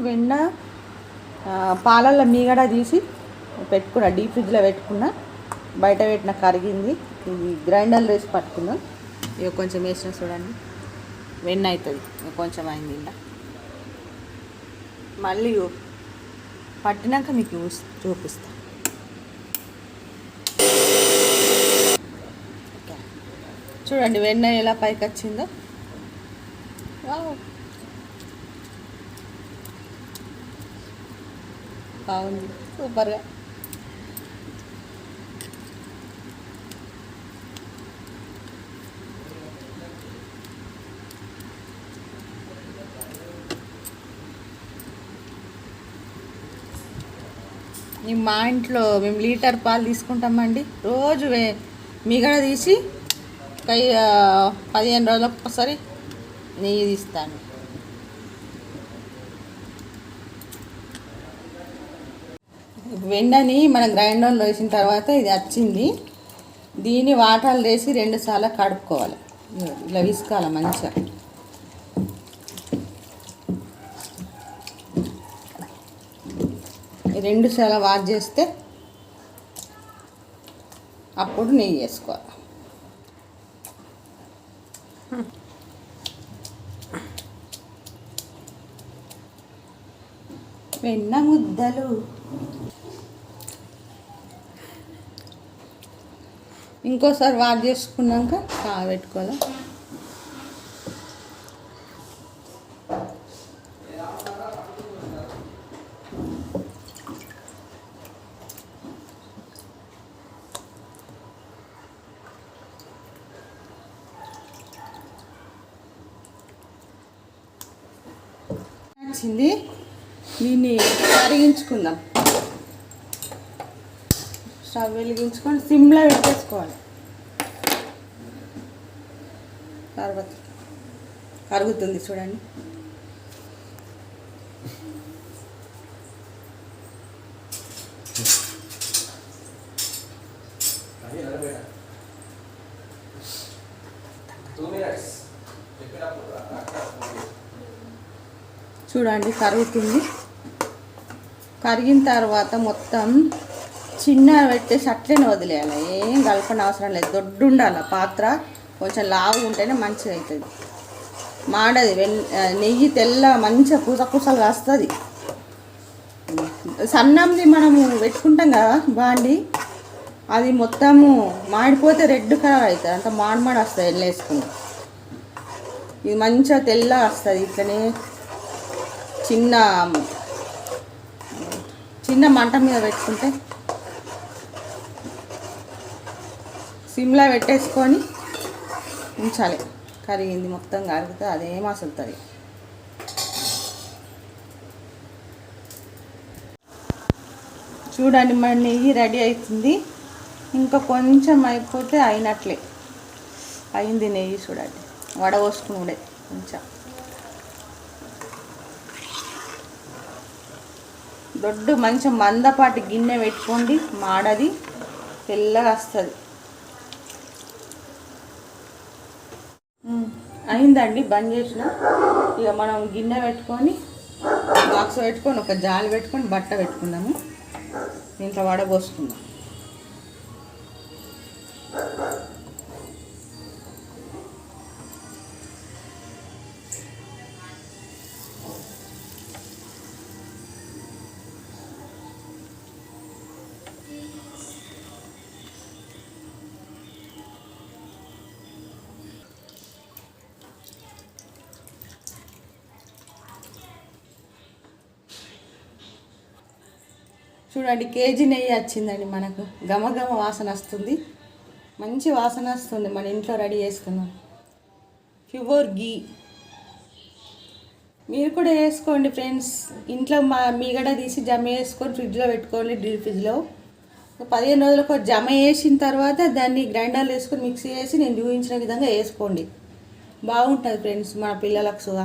వెన్న పాలల్లో మీగడ తీసి పెట్టుకున్నా, డీప్ ఫ్రిడ్జ్లో పెట్టుకున్నా, బయట పెట్టిన కరిగింది. ఇది గ్రైండర్లో వేసి పట్టుకున్నాం. ఇక కొంచెం వేసిన చూడండి వెన్న అవుతుంది, కొంచెం అయింది. ఇలా మళ్ళీ పట్టినాక మీకు చూపిస్తా. చూడండి వెన్న ఎలా పైకి వచ్చిందో. బాగుంది, సూపర్గా. మా ఇంట్లో మేము లీటర్ పాలు తీసుకుంటామండి. రోజు మిగడ తీసి 15 రోజులకు ఒకసారి నెయ్యి తీస్తాను. వెన్నని మనం గ్రైండర్లో వేసిన తర్వాత ఇది వచ్చింది. దీన్ని వాటర్లు వేసి 2 సార్లు కడుక్కోవాలి. ఇలా విసుకాలి మంచిగా. ఈ 2 సార్లు వాష్ చేస్తే అప్పుడు నెయ్యి వేసుకోవాలి. వెన్న ముద్దలు. ఇంకోసారి వాష్ చేసుకున్నాక పెట్టుకోవాలి. వచ్చింది, దీన్ని కరిగించుకుందాం. స్టవ్ వెలిగించుకొని సిమ్లో పెట్టేసుకోవాలి. తర్వాత కరుగుతుంది చూడండి. చూడండి కరుగుతుంది. కరిగిన తర్వాత మొత్తం చిన్న పెట్టేసి అట్లనే వదిలేయాలి. ఏం కలపని అవసరం లేదు. దొడ్డు ఉండాలి పాత్ర, కొంచెం లావు ఉంటేనే మంచిగా అవుతుంది. మాడది నెయ్యి తెల్ల మంచిగా పూసలు కాస్తుంది. సన్నంది మనము పెట్టుకుంటాం కదా బాండి, అది మొత్తము మాడిపోతే రెడ్ కలర్ అవుతుంది. అంత మాడి వస్తుంది ఎల్లు వేసుకుని. ఇది మంచిగా తెల్ల వస్తుంది. ఇట్లనే చిన్న మంట మీద పెట్టుకుంటే, సిమ్లో పెట్టేసుకొని ఉంచాలి. కరిగింది మొత్తం కరిగితే అదేం అసలుతుంది. చూడండి మన నెయ్యి రెడీ అవుతుంది. ఇంకా కొంచెం అయిపోతే అయినట్లే అయింది నెయ్యి. చూడండి వడపోసుకుని కొంచెం దొడ్డు మంచిగా మందపాటి గిన్నె పెట్టుకోండి. మాడది తెల్లగా వస్తుంది. అయిందండి, బంద్ చేసిన. ఇక మనం గిన్నె పెట్టుకొని బాక్స్ పెట్టుకొని ఒక జాలి పెట్టుకొని బట్ట పెట్టుకుందాము. దీంట్లో వడపోసుకుందాం. చూడండి కేజీ నెయ్యి వచ్చిందండి మనకు. గమగమ వాసన వస్తుంది, మంచి వాసన వస్తుంది. మన ఇంట్లో రెడీ చేసుకున్నాం ప్యూర్ గీ. మీరు కూడా వేసుకోండి ఫ్రెండ్స్. ఇంట్లో మీగడ తీసి జమ వేసుకొని ఫ్రిడ్జ్లో పెట్టుకోండి. డీప్ ఫ్రిడ్జ్లో 15 రోజులకు జమ వేసిన తర్వాత దాన్ని గ్రైండర్లో వేసుకొని మిక్సీ చేసి నేను చూపించిన విధంగా వేసుకోండి. బాగుంటుంది ఫ్రెండ్స్. మన పిల్లలకు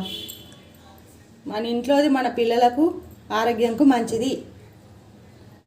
మన ఇంట్లోది మన పిల్లలకు ఆరోగ్యంకు మంచిది.